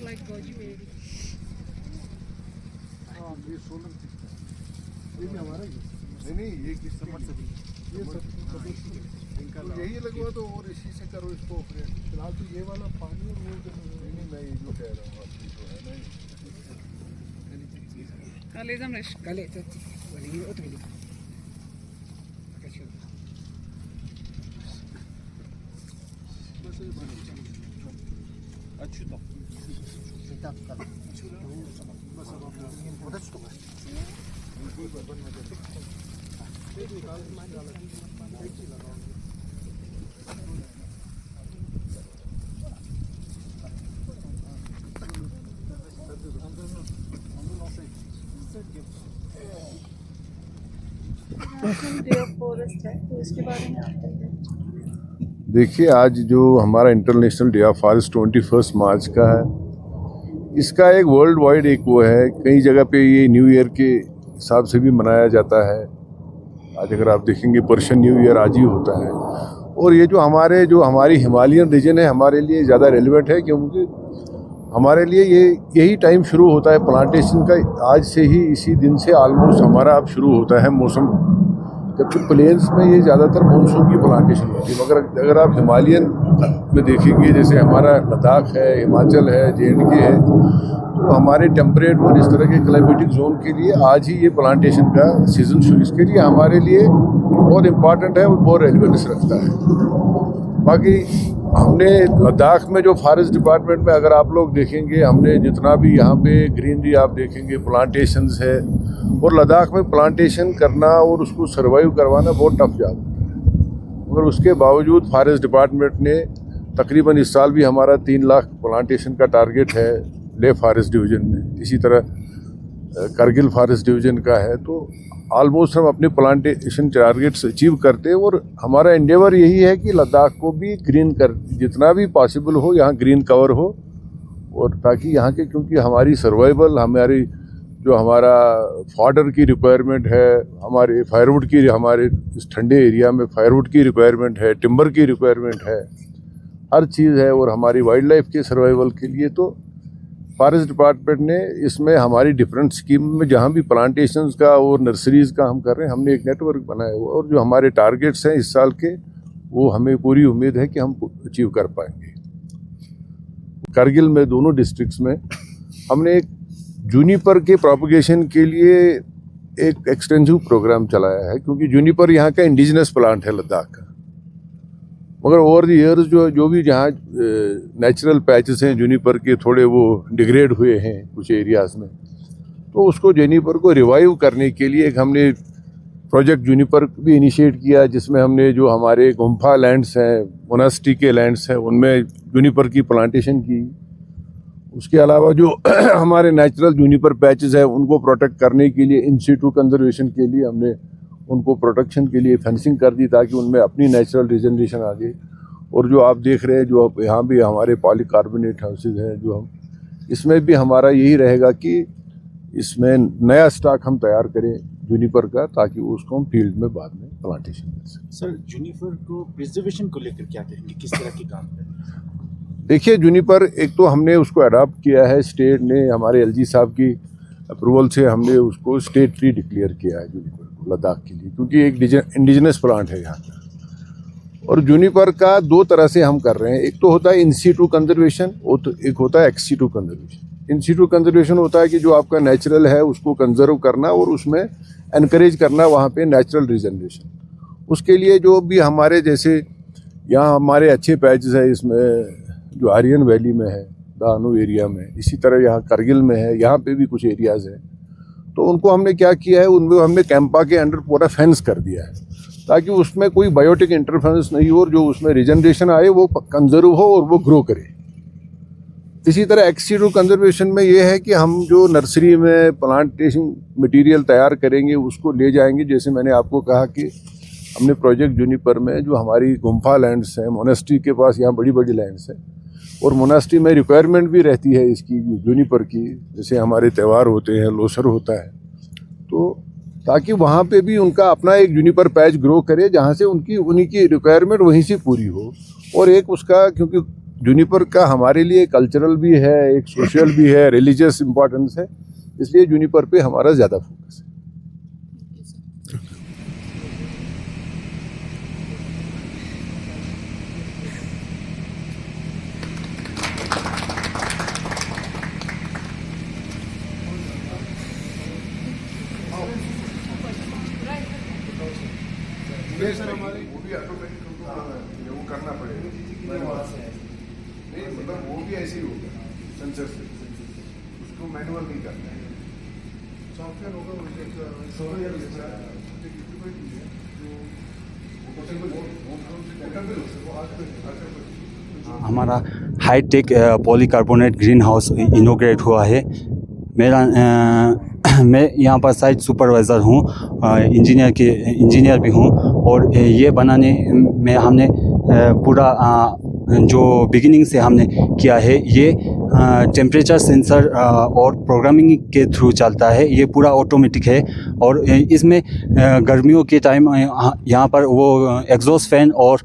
like goji berry. हाँ ये solar system ये भी हमारा ही है। नहीं ये किस समझ से ये सब तो यही लगवा दो और इसी से करो इसको ऑपरेट। फिलहाल तो ये वाला पानी और वो नहीं मैं ये जो कह रहा हूँ आपकी जो है ना Kale zamresh kale tati. Wali oteli. отсюда. Forest है तो इसके बारे में आप बताइए। देखिए आज जो हमारा इंटरनेशनल डे ऑफ फॉरेस्ट 21 मार्च का है, इसका एक वर्ल्ड वाइड एक वो है, कई जगह पे ये न्यू ईयर के हिसाब से भी मनाया जाता है। आज अगर आप देखेंगे पर्शियन न्यू ईयर आज ही होता है। और ये जो हमारी हिमालयन रीजन है हमारे लिए ज़्यादा रेलिवेंट है, क्योंकि हमारे लिए यही टाइम शुरू होता है प्लांटेशन का। आज से ही इसी दिन से ऑलमोस्ट हमारा अब शुरू होता है मौसम, जबकि प्लेन्स में ये ज़्यादातर मानसून की प्लांटेशन होती है। मगर अगर आप हिमालयन में देखेंगे, जैसे हमारा लद्दाख है, हिमाचल है, JNK है, तो हमारे टेम्परेट और इस तरह के क्लाइमेटिक जोन के लिए आज ही ये प्लांटेशन का सीज़न शुरू, इसके लिए हमारे लिए बहुत इम्पॉर्टेंट है और बहुत रेलिवेंस रखता है। बाकी हमने लद्दाख में जो फॉरेस्ट डिपार्टमेंट में अगर आप लोग देखेंगे, हमने जितना भी यहाँ पे ग्रीनरी आप देखेंगे, प्लांटेशंस है, और लद्दाख में प्लांटेशन करना और उसको सर्वाइव करवाना बहुत टफ जॉब है। मगर उसके बावजूद फॉरेस्ट डिपार्टमेंट ने तकरीबन इस साल भी हमारा 3 लाख प्लांटेशन का टारगेट है लेह फॉरेस्ट डिवीज़न में, इसी तरह करगिल फॉरेस्ट डिवीज़न का है। तो ऑलमोस्ट हम अपने प्लांटेशन टारगेट्स अचीव करते हैं, और हमारा एंडेवर यही है कि लद्दाख को भी ग्रीन कर, जितना भी पॉसिबल हो यहाँ ग्रीन कवर हो, और ताकि यहाँ के, क्योंकि हमारी सर्वाइवल, हमारी जो हमारा फॉडर की रिक्वायरमेंट है, हमारे फायरवुड की, हमारे इस ठंडे एरिया में फायरवुड की रिक्वायरमेंट है, टिम्बर की रिक्वायरमेंट है, हर चीज़ है, और हमारी वाइल्ड लाइफ के सर्वाइवल के लिए तो फॉरेस्ट डिपार्टमेंट ने इसमें हमारी डिफरेंट स्कीम में जहाँ भी प्लांटेशंस का और नर्सरीज़ का हम कर रहे हैं, हमने एक नेटवर्क बनाया हुआ, और जो हमारे टारगेट्स हैं इस साल के, वो हमें पूरी उम्मीद है कि हम अचीव कर पाएंगे। करगिल में दोनों डिस्ट्रिक्ट्स में हमने एक जूनिपर के प्रोपगेशन के लिए एक एक्सटेंसिव प्रोग्राम चलाया है, क्योंकि जूनिपर यहाँ का इंडिजिनस प्लांट है लद्दाख का। मगर ओवर द ईयर्स जो भी जहाँ नेचुरल पैचेस हैं जूनिपर के, थोड़े वो डिग्रेड हुए हैं कुछ एरियाज़ में, तो उसको जूनिपर को रिवाइव करने के लिए एक हमने प्रोजेक्ट जूनिपर भी इनिशिएट किया, जिसमें हमने जो हमारे गुम्फा लैंड्स हैं, मोनास्ट्री के लैंड्स हैं, उनमें जूनिपर की प्लांटेशन की। उसके अलावा जो हमारे नेचुरल जूनिपर पैचेस हैं उनको प्रोटेक्ट करने के लिए, इन सिटू कंजर्वेशन के लिए हमने उनको प्रोटेक्शन के लिए फेंसिंग कर दी, ताकि उनमें अपनी नेचुरल रिजनरेशन आ जाए। और जो आप देख रहे हैं, जो आप यहाँ भी हमारे पॉलीकार्बोनेट हाउसेज हैं, जो हम इसमें भी हमारा यही रहेगा कि इसमें नया स्टॉक हम तैयार करें जूनिपर का, ताकि उसको हम फील्ड में बाद में प्लांटेशन कर सकें। सर, जूनिपर को प्रिजर्वेशन को लेकर क्या कहेंगे, किस तरह के काम है? देखिए, जूनिपर एक तो हमने उसको अडॉप्ट किया है, स्टेट ने हमारे LG साहब की अप्रूवल से हमने उसको स्टेट ट्री डिक्लेयर किया है जूनिपर को लद्दाख के लिए, क्योंकि एक इंडिजिनस प्लांट है यहाँ का। और जूनिपर का 2 तरह से हम कर रहे हैं, एक तो होता है इन सिटू कंजर्वेशन, एक होता है एक्स सिटू कंजर्वेशन। इन सिटू कंजर्वेशन होता है कि जो आपका नेचुरल है उसको कंजर्व करना और उसमें एनकरेज करना वहाँ पे नेचुरल रिजनरेशन। उसके लिए जो भी हमारे जैसे यहाँ हमारे अच्छे पैचेस है, इसमें जो आर्यन वैली में है, दानू एरिया में, इसी तरह यहाँ करगिल में है, यहाँ पे भी कुछ एरियाज़ हैं, तो उनको हमने क्या किया है, उनको हमने कैंपा के अंडर पूरा फेंस कर दिया है, ताकि उसमें कोई बायोटिक इंटरफेरेंस नहीं हो, और जो उसमें रिजनरेशन आए वो कंजर्व हो और वो ग्रो करे। इसी तरह एक्स सिटू कंजर्वेशन में ये है कि हम जो नर्सरी में प्लांटेशन मटेरियल तैयार करेंगे उसको ले जाएंगे। जैसे मैंने आपको कहा कि हमने प्रोजेक्ट जूनिपर में जो हमारी गुम्फा लैंड्स हैं, मोनास्ट्री के पास यहाँ बड़ी बड़ी लैंड्स हैं, और मोनास्ट्री में रिक्वायरमेंट भी रहती है इसकी जूनिपर की, जैसे हमारे त्यौहार होते हैं, लोसर होता है, तो ताकि वहाँ पे भी उनका अपना एक जूनिपर पैच ग्रो करे, जहाँ से उन्हीं की रिक्वायरमेंट वहीं से पूरी हो। और एक उसका, क्योंकि जूनिपर का हमारे लिए कल्चरल भी है, एक सोशल भी है, रिलीजियस इम्पोर्टेंस है, इसलिए जूनिपर पे हमारा ज़्यादा फोकस है। सर हमारे वो भी ऑटोमेटिक वो करना पड़ेगा, नहीं मतलब वो भी ऐसे ही होगा सेंसर से, उसको मैनुअल नहीं करना है, सॉफ्टवेयर होगा हमारा hi tech polycarbonate green house inaugurate हुआ है। मैं यहाँ पर साइट सुपरवाइज़र हूँ, इंजीनियर भी हूँ, और ये बनाने में हमने पूरा जो बिगिनिंग से हमने किया है, ये टेम्परेचर सेंसर और प्रोग्रामिंग के थ्रू चलता है। ये पूरा ऑटोमेटिक है, और इसमें गर्मियों के टाइम यहाँ पर वो एग्जॉस्ट फैन और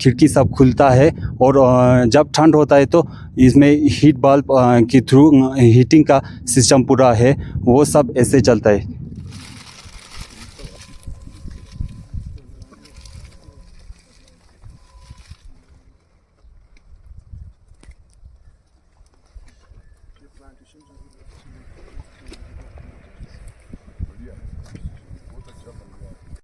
खिड़की सब खुलता है, और जब ठंड होता है तो इसमें हीट बल्ब के थ्रू हीटिंग का सिस्टम पूरा है, वो सब ऐसे चलता है। प्लांटेशन